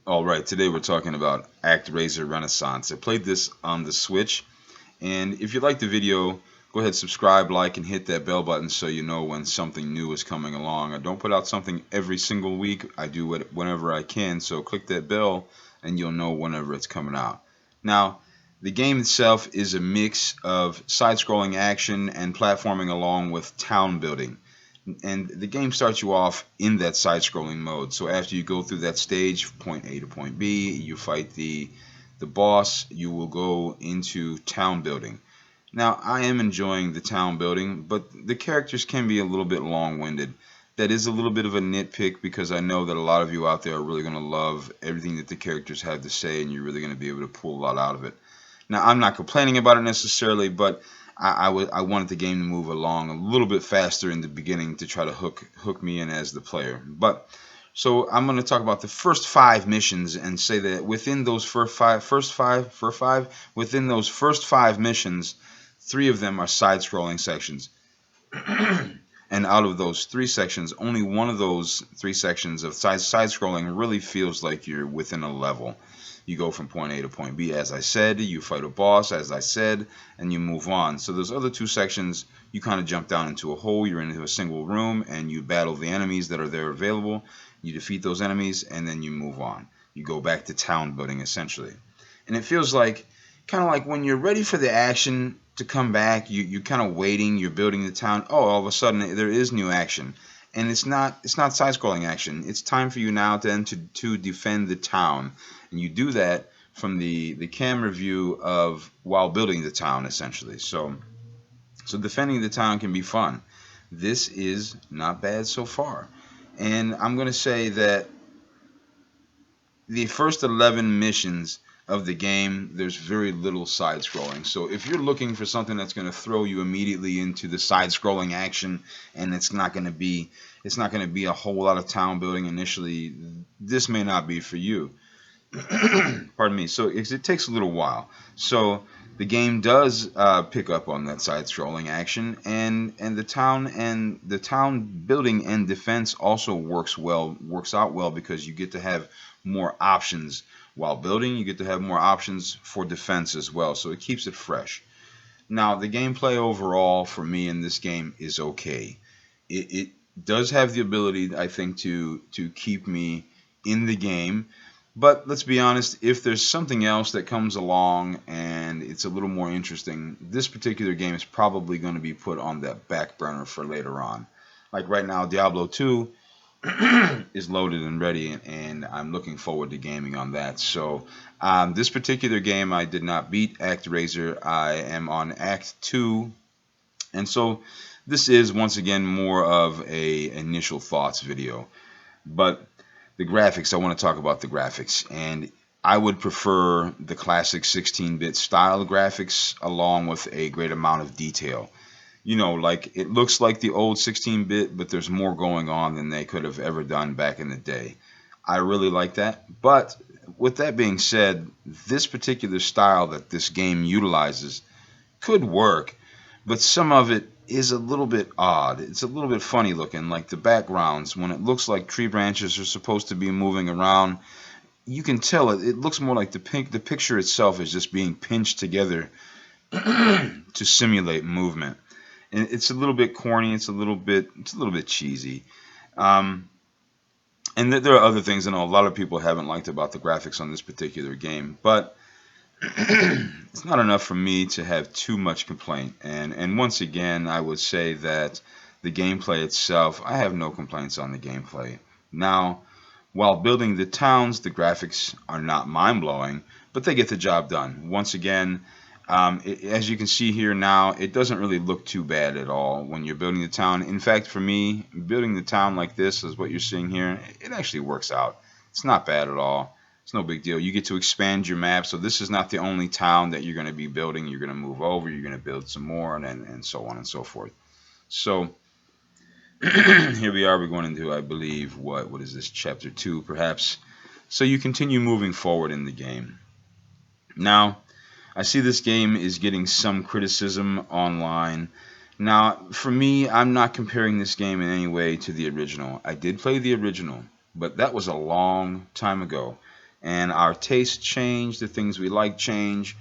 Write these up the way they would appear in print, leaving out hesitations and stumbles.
All right, today we're talking about Actraiser Renaissance. I played this on the Switch, and if you like the video, go ahead, subscribe, like, and hit that bell button so you know when something new is coming along. I don't put out something every single week. I do it whenever I can, so click that bell and you'll know whenever it's coming out. Now, the game itself is a mix of side-scrolling action and platforming along with town building. And the game starts you off in that side-scrolling mode. So after you go through that stage, point A to point B, you fight the boss. You will go into town building. Now I am enjoying the town building, but the characters can be a little bit long-winded. That is a little bit of a nitpick because I know that a lot of you out there are really going to love everything that the characters have to say, and you're really going to be able to pull a lot out of it. Now, I'm not complaining about it necessarily, but I wanted the game to move along a little bit faster in the beginning to try to hook me in as the player. But so I'm going to talk about the first five missions and say that within those within those first five missions, three of them are side-scrolling sections. And out of those three sections, only one of those three sections of side-scrolling really feels like you're within a level. You go from point A to point B, as I said, you fight a boss, as I said, and you move on. So those other two sections, you kind of jump down into a hole, you're into a single room, and you battle the enemies that are there available. You defeat those enemies, and then you move on. You go back to town building, essentially. And it feels like, kind of like when you're ready for the action to come back, you're kind of waiting, you're building the town. Oh, all of a sudden, there is new action. And it's not side-scrolling action. It's time for you now then to defend the town, and you do that from the camera view of while building the town essentially. So defending the town can be fun. This is not bad so far, and I'm gonna say that the first 11 missions of the game, there's very little side scrolling. So if you're looking for something that's going to throw you immediately into the side scrolling action, and it's not going to be a whole lot of town building initially, this may not be for you. Pardon me. So it takes a little while. So the game does pick up on that side-scrolling action, and the town building and defense also works out well because you get to have more options while building. You get to have more options for defense as well. So it keeps it fresh. Now the gameplay overall for me in this game is okay. It does have the ability, I think, to keep me in the game, but let's be honest, if there's something else that comes along and it's a little more interesting, this particular game is probably going to be put on that back burner for later on. Like right now, Diablo 2 is loaded and ready, and I'm looking forward to gaming on that. So this particular game, I did not beat Actraiser. I am on Act 2, and so this is once again more of a initial thoughts video. But the graphics, I want to talk about the graphics, and I would prefer the classic 16-bit style graphics along with a great amount of detail. Like it looks like the old 16-bit, but there's more going on than they could have ever done back in the day. I really like that. But with that being said, this particular style that this game utilizes could work, but some of it is a little bit odd. It's a little bit funny looking, like the backgrounds. When it looks like tree branches are supposed to be moving around, you can tell it looks more like the picture itself is just being pinched together to simulate movement. And it's a little bit corny. It's a little bit cheesy. Um, and there are other things I know a lot of people haven't liked about the graphics on this particular game, but it's not enough for me to have too much complaint. And once again, I would say that the gameplay itself, I have no complaints on the gameplay. Now, while building the towns, the graphics are not mind-blowing, but they get the job done. Once again, as you can see here now, it doesn't really look too bad at all when you're building the town. In fact, for me, building the town like this is what you're seeing here. It actually works out. It's not bad at all. It's no big deal. You get to expand your map, so this is not the only town that you're going to be building. You're going to move over, you're going to build some more, and so on and so forth. So here we are. We're going into, I believe, what is this, chapter 2, perhaps. So you continue moving forward in the game. Now, I see this game is getting some criticism online. Now, for me, I'm not comparing this game in any way to the original. I did play the original, but that was a long time ago. and our tastes change, the things we like change,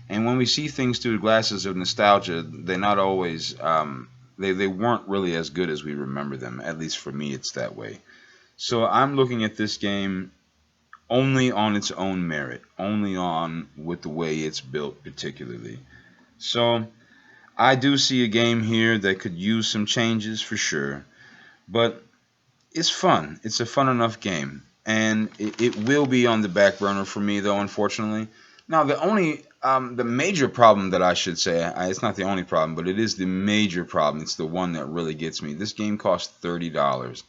and when we see things through the glasses of nostalgia, they're not always they weren't really as good as we remember them. At least for me, it's that way. So I'm looking at this game only on its own merit, only on with the way it's built particularly. So I do see a game here that could use some changes for sure, but it's fun. It's a fun enough game, and it will be on the back burner for me though, unfortunately. Now the major problem that I should say, it's not the only problem, but it is the major problem. It's the one that really gets me. This game costs $30.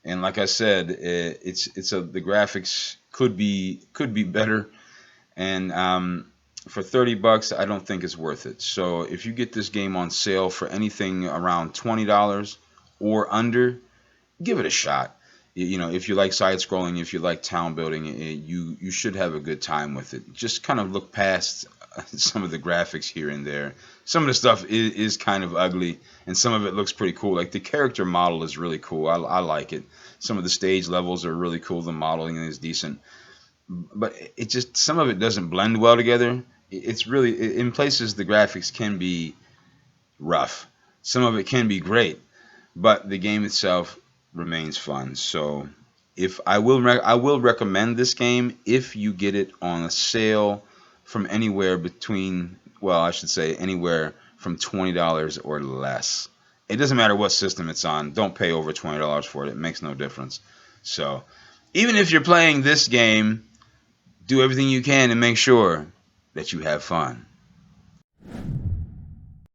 And like I said, the graphics could be better, and for $30, I don't think it's worth it. So if you get this game on sale for anything around $20 or under, give it a shot. If you like side scrolling, if you like town building, you should have a good time with it. Just kind of look past some of the graphics here and there. Some of the stuff is kind of ugly, and some of it looks pretty cool. Like the character model is really cool. I like it. Some of the stage levels are really cool. The modeling is decent, but it just some of it doesn't blend well together. It's really in places the graphics can be rough. Some of it can be great, but the game itself remains fun. So if I will recommend this game if you get it on a sale from anywhere between, well, I should say anywhere from $20 or less. It doesn't matter what system it's on. Don't pay over $20 for it. It makes no difference. So even if you're playing this game, do everything you can to make sure that you have fun.